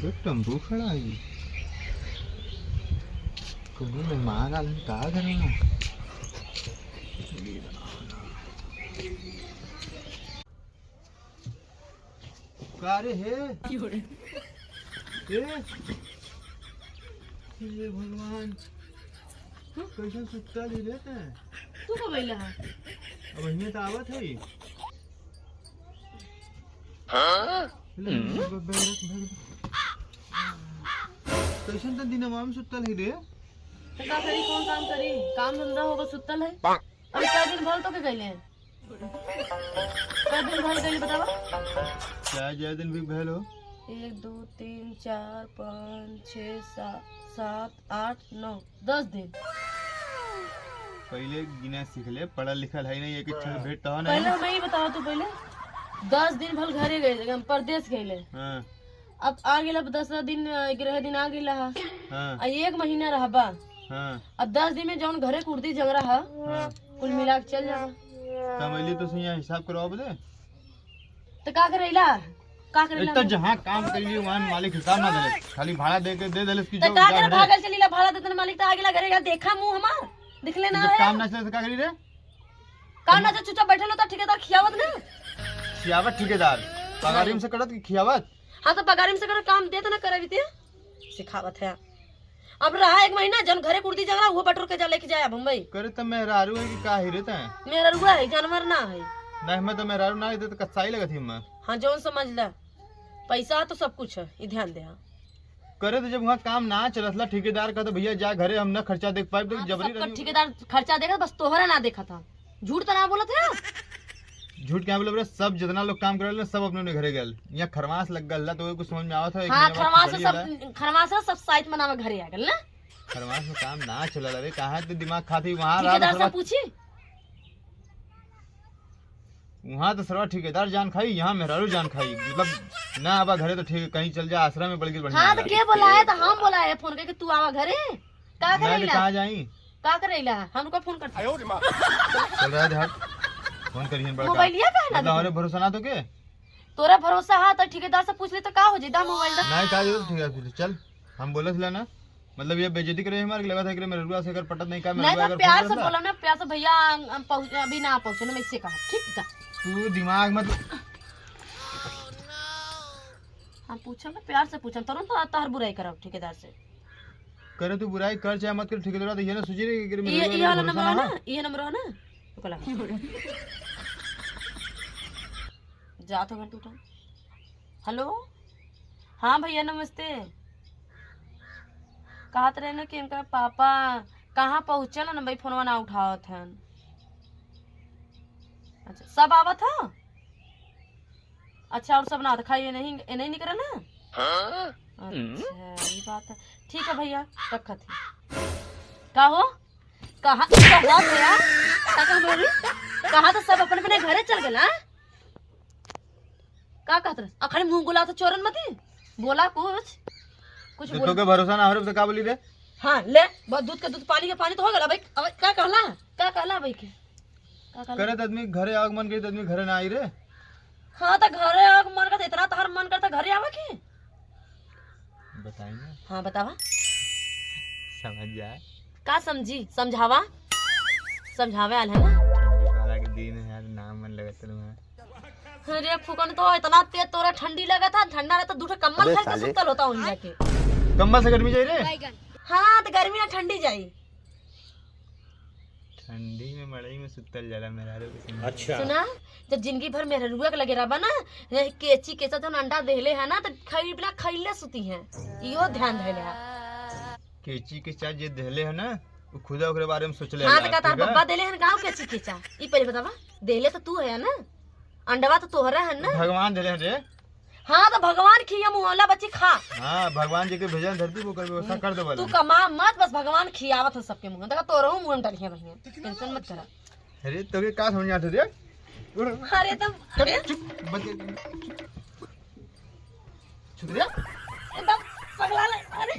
तो टेम्पो खड़ा है कोई मेहमान आ का करना कारे है ये भगवान कैसे सुत्ता ले रहते हैं तू कब आइला है? अब इन्हें तो आवत है कैसे तो दिन माम सुत्ता ले रे तो का करी कौन काम करी काम धंधा होगा सुतल है अभी कई दिन भर तो के गइले हैं कई दिन भर गइले बतावा क्या ज्यादा दिन भी बहल हो 1 2 3 4 5 6 7 8 9 10 दिन पहले गिना सीख ले पढ़ा लिखा है नहीं एक अच्छा भेंट तो नहीं पहले हमें ही बताओ तू पहले 10 दिन भर घरे गए हम परदेश गइले हां अब आ गेला 10 दिन 11 दिन आ गेला हां आ 1 महीना रहबा हां अब 10 दिन में जौन घरे कुर्ती झगड़ा है हां कुल मिला के चल जाओ कमैली तो सही हिसाब करवाओ बदे तो का करेला का करेला तो जहां काम करिए वहां मालिक हिसाब ना देले खाली भाड़ा दे के दे देले की तो का करे भागल चलीला भाड़ा देतन मालिक तो आ गेला घरे देखा मुंह हमार दिखले ना है काम ना चले का करी रे काम ना चुपचाप बैठल होता ठेकेदार खियावत ना खियावत ठेकेदार पगारीम से करत की खियावत हां तो पगारीम से कर काम देत ना करे बीते सिखावत है अब रहा 1 महीना जन घरे कुर्ती झगड़ा वो बटोर के जा लेके जाया बम्बई करे त मेहरारू है कि का ही रहता है मेरा रुआ है जानवर ना है नहीं मैं तो मेहरारू ना दे तो कच्चाई लगत ही मैं हां जौन समझ ला पैसा तो सब कुछ है ये ध्यान दे करे तो जब वहाँ काम ना चलतला ठेकेदार का तो भैया जा घरे हम ना खर्चा देख पाए तो जबरी सबका ठेकेदार खर्चा देखा बस तोहरा ना देखा था झूठ तो ना बोलत है झूठ क्या बोले सब जितना लोग काम करे सब अपने घरे गए यहाँ खरमास लग गल तो कुछ समझ में आवत है हां खरमास सब साइट मनावे घरे आ गेल ना खरमास में काम ना चलल रे कहां तो दिमाग खाती वहां ठेकेदार से पूछी वहाँ तो सरवा ठेकेदार जान खाई यहाँ मेहरारू जान खाई मतलब ना आवा घरे तो ठीक कहीं चल जा आश्रम में पड़ गई बढ़िया हां तो के बोला है तो हम बोला है फोन करके तू आवा घरे का करेला कहां जाई का करेला हमको फोन कर चल रहा है फोन करिए बड़ा मोबाइलिया का है ना हमारे भरोसा ना तो के तोरा भरोसा है तो ठेकेदार से पूछ ले तो का हो जेदा मोबाइल दा नहीं का जरूरत ठेकेदार चल हम बोले थे ना मतलब ये बेइज्जती करे हमारे लगा था कि मेरे रुआ से अगर पटत नहीं का मेरे अगर प्यार से बोला ना प्यार से भैया अभी ना पहुंचे ना मैं इससे कहा ठीक है तू दिमाग मत हम पूछा ना प्यार से पूछा तुरंत तो तार बुराई करो ठेकेदार से करे तू बुराई कर चाहे मत कर ठेकेदार तो ये ना सोची रे कि ये वाला नंबर है ना ये नंबर है ना तो कला जा तो घर टूटा हेलो हाँ भैया नमस्ते कहत रहे ना कि इनका पापा कहाँ पहुँचल ना भाई फोनवा ना उठावत है अच्छा सब आवत है अच्छा और सब ना खाइए नहीं निकल ना अच्छा ये बात है ठीक है भैया रखत है का हो कहा भैया कहा तो सब अपने अपने घरे चल गए का कहत रहे अखड़े मुंह गुला तो चोरन मत बोला कुछ तो के भरोसा ना हो तो का बोली रे हां ले बहुत दूध का दूध पानी के पानी तो हो गला भाई अब क्या कहला भाई के करे त आदमी घरे आग मन गई त आदमी घरे ना आई रे हां तो घरे आग मन करता इतना तहर मन करता घरे आवे के बताई ना हां बतावा समझ जा का समझी समझावे आल है ना सारा के दिन है यार नाम मन लगत रहा अरे फुकन तो इतना तेज तोरा ठंडी लगा था ठंडा रहता दूठे कम्बल खा के सुतल होता उन जाके कम्बल से गर्मी जाई रे हां तो गर्मी ना ठंडी जाई ठंडी में मड़ई में सुतल जाला मेहरारू के अच्छा सुना जब जिंदगी भर मेहरुआ के लगे रहबा ना केची केचा तो अंडा देले है ना तो खाई बिना खइले सुती है इहो ध्यान धइले है केची के चाय जे देले है ना वो खुदा ओकरे बारे में सोच ले हां तो का तार बब्बा देले है गांव केची केचा ई पहले बतावा देले तो तू है ना अंडवा तो तोहरा है ना भगवान देले रे हां तो भगवान खिया मुआला बच्ची खा हां भगवान जी के भेजन धरती को कर व्यवस्था कर दे तू कमा मत बस भगवान खियावत है सबके मुंह देखा तोरो मुंह में डलिया भैया टेंशन मत करा अरे तोके का समझ आते रे अरे तुम अरे चुप एकदम पगला अरे